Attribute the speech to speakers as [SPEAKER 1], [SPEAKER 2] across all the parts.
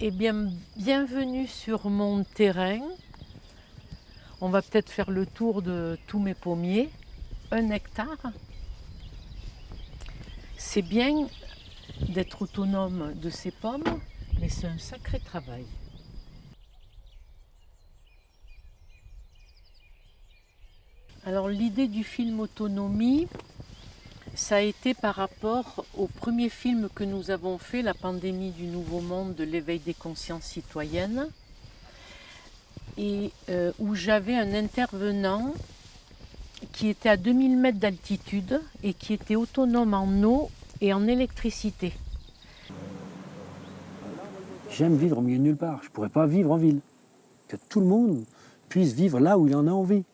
[SPEAKER 1] Eh bien, bienvenue sur mon terrain. On va peut-être faire le tour de tous mes pommiers. 1 hectare. C'est bien d'être autonome de ses pommes, mais c'est un sacré travail. Alors l'idée du film Autonomie, ça a été par rapport au premier film que nous avons fait, La pandémie du nouveau monde, de l'éveil des consciences citoyennes, et où j'avais un intervenant qui était à 2000 mètres d'altitude et qui était autonome en eau et en électricité.
[SPEAKER 2] J'aime vivre au milieu de nulle part, je ne pourrais pas vivre en ville. Que tout le monde puisse vivre là où il en a envie.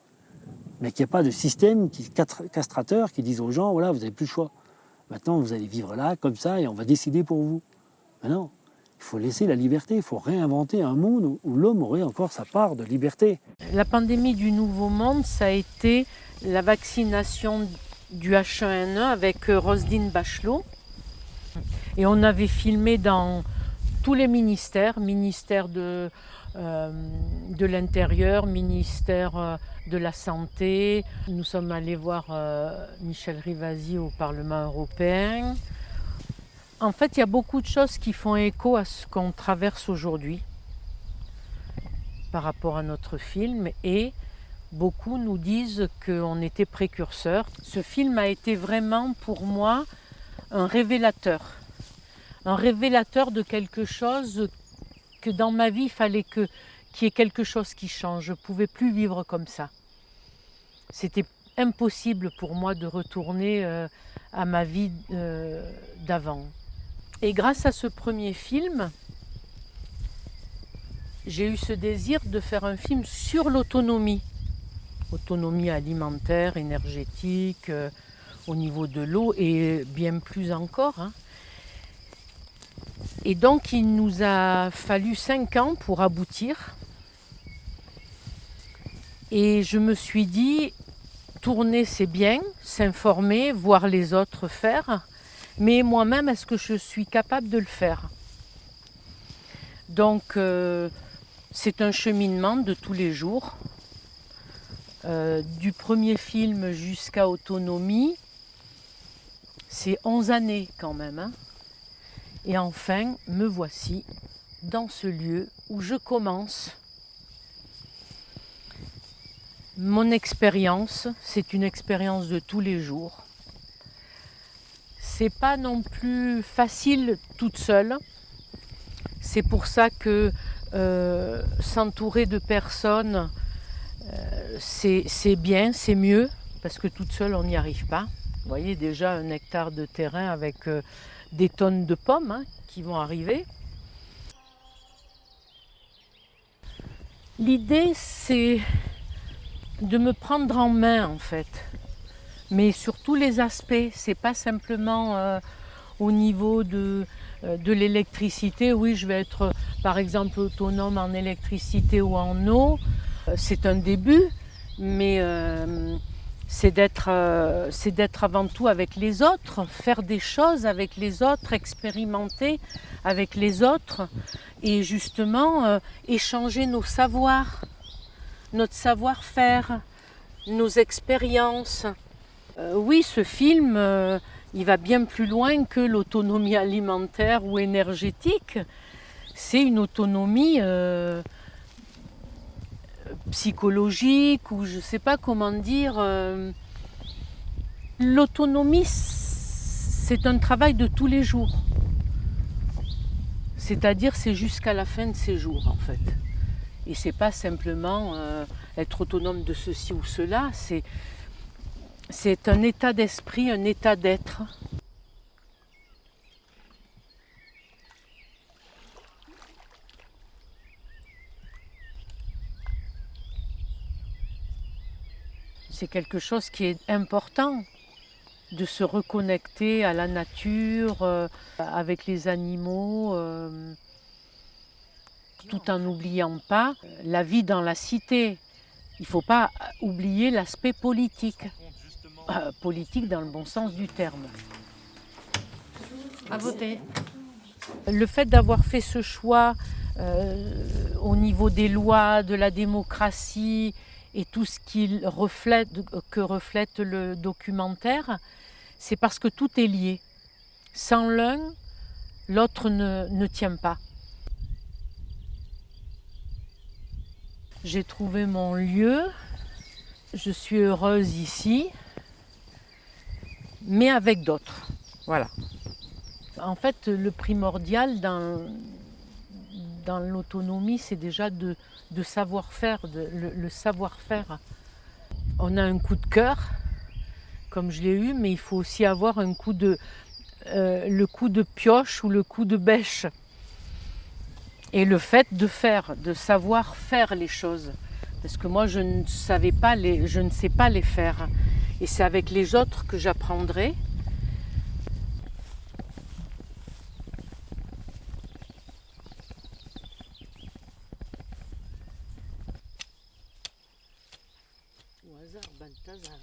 [SPEAKER 2] Mais qu'il n'y ait pas de système castrateur qui dise aux gens, voilà, vous n'avez plus le choix. Maintenant, vous allez vivre là, comme ça, et on va décider pour vous. Mais non, il faut laisser la liberté, il faut réinventer un monde où l'homme aurait encore sa part de liberté.
[SPEAKER 1] La pandémie du nouveau monde, ça a été la vaccination du H1N1 avec Roselyne Bachelot. Et on avait filmé dans tous les ministères, ministère de l'Intérieur, ministère de la Santé. Nous sommes allés voir Michel Rivasi au Parlement européen. En fait, il y a beaucoup de choses qui font écho à ce qu'on traverse aujourd'hui par rapport à notre film, et beaucoup nous disent qu'on était précurseurs. Ce film a été vraiment pour moi un révélateur de quelque chose que dans ma vie, il fallait qu'il y ait quelque chose qui change. Je ne pouvais plus vivre comme ça. C'était impossible pour moi de retourner à ma vie d'avant. Et grâce à ce premier film, j'ai eu ce désir de faire un film sur l'autonomie. Autonomie alimentaire, énergétique, au niveau de l'eau et bien plus encore. Et donc il nous a fallu 5 ans pour aboutir. Et je me suis dit, tourner c'est bien, s'informer, voir les autres faire, mais moi-même, est-ce que je suis capable de le faire? Donc c'est un cheminement de tous les jours. Du premier film jusqu'à Autonomie, c'est 11 années quand même. Et enfin, me voici dans ce lieu où je commence. Mon expérience, c'est une expérience de tous les jours. C'est pas non plus facile toute seule. C'est pour ça que s'entourer de personnes, c'est bien, c'est mieux, parce que toute seule, on n'y arrive pas. Vous voyez déjà 1 hectare de terrain avec des tonnes de pommes qui vont arriver. L'idée, c'est de me prendre en main, en fait, mais sur tous les aspects. C'est pas simplement au niveau de l'électricité. Oui, je vais être, par exemple, autonome en électricité ou en eau. C'est un début, mais c'est d'être avant tout avec les autres, faire des choses avec les autres, expérimenter avec les autres et justement échanger nos savoirs, notre savoir-faire, nos expériences. Oui, ce film, il va bien plus loin que l'autonomie alimentaire ou énergétique. C'est une autonomie psychologique, ou je ne sais pas comment dire. L'autonomie, c'est un travail de tous les jours. C'est-à-dire, c'est jusqu'à la fin de ses jours, en fait. Et c'est pas simplement être autonome de ceci ou cela, c'est un état d'esprit, un état d'être. C'est quelque chose qui est important, de se reconnecter à la nature, avec les animaux, tout en n'oubliant pas la vie dans la cité. Il ne faut pas oublier l'aspect politique, politique dans le bon sens du terme. À voter. Le fait d'avoir fait ce choix au niveau des lois, de la démocratie et tout ce que reflète le documentaire, c'est parce que tout est lié. Sans l'un, l'autre ne tient pas. J'ai trouvé mon lieu, je suis heureuse ici, mais avec d'autres. Voilà. En fait, le primordial dans l'autonomie, c'est déjà de savoir-faire, le savoir-faire. On a un coup de cœur, comme je l'ai eu, mais il faut aussi avoir le coup de pioche ou le coup de bêche. Et le fait de savoir faire les choses. Parce que moi, je ne sais pas les faire. Et c'est avec les autres que j'apprendrai. Au hasard, Balthazar.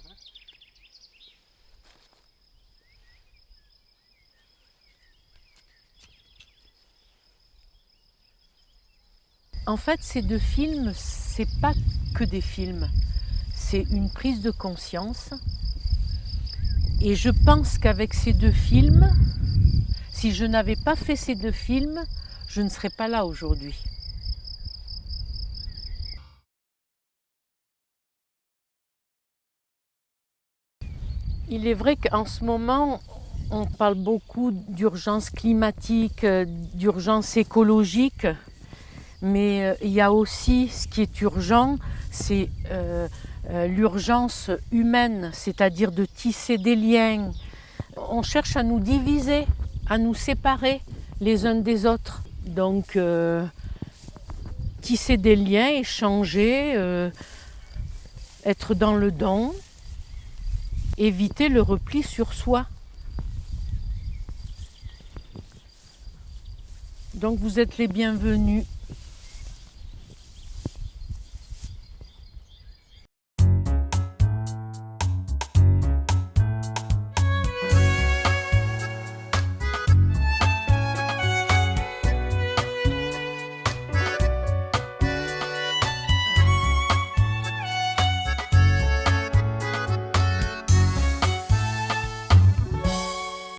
[SPEAKER 1] En fait, ces deux films, c'est pas que des films. C'est une prise de conscience. Et je pense qu'avec ces deux films, si je n'avais pas fait ces deux films, je ne serais pas là aujourd'hui. Il est vrai qu'en ce moment, on parle beaucoup d'urgence climatique, d'urgence écologique, mais il y a aussi ce qui est urgent, c'est l'urgence humaine, c'est-à-dire de tisser des liens. On cherche à nous diviser, à nous séparer les uns des autres. Donc, tisser des liens, échanger, être dans le don, éviter le repli sur soi. Donc vous êtes les bienvenus.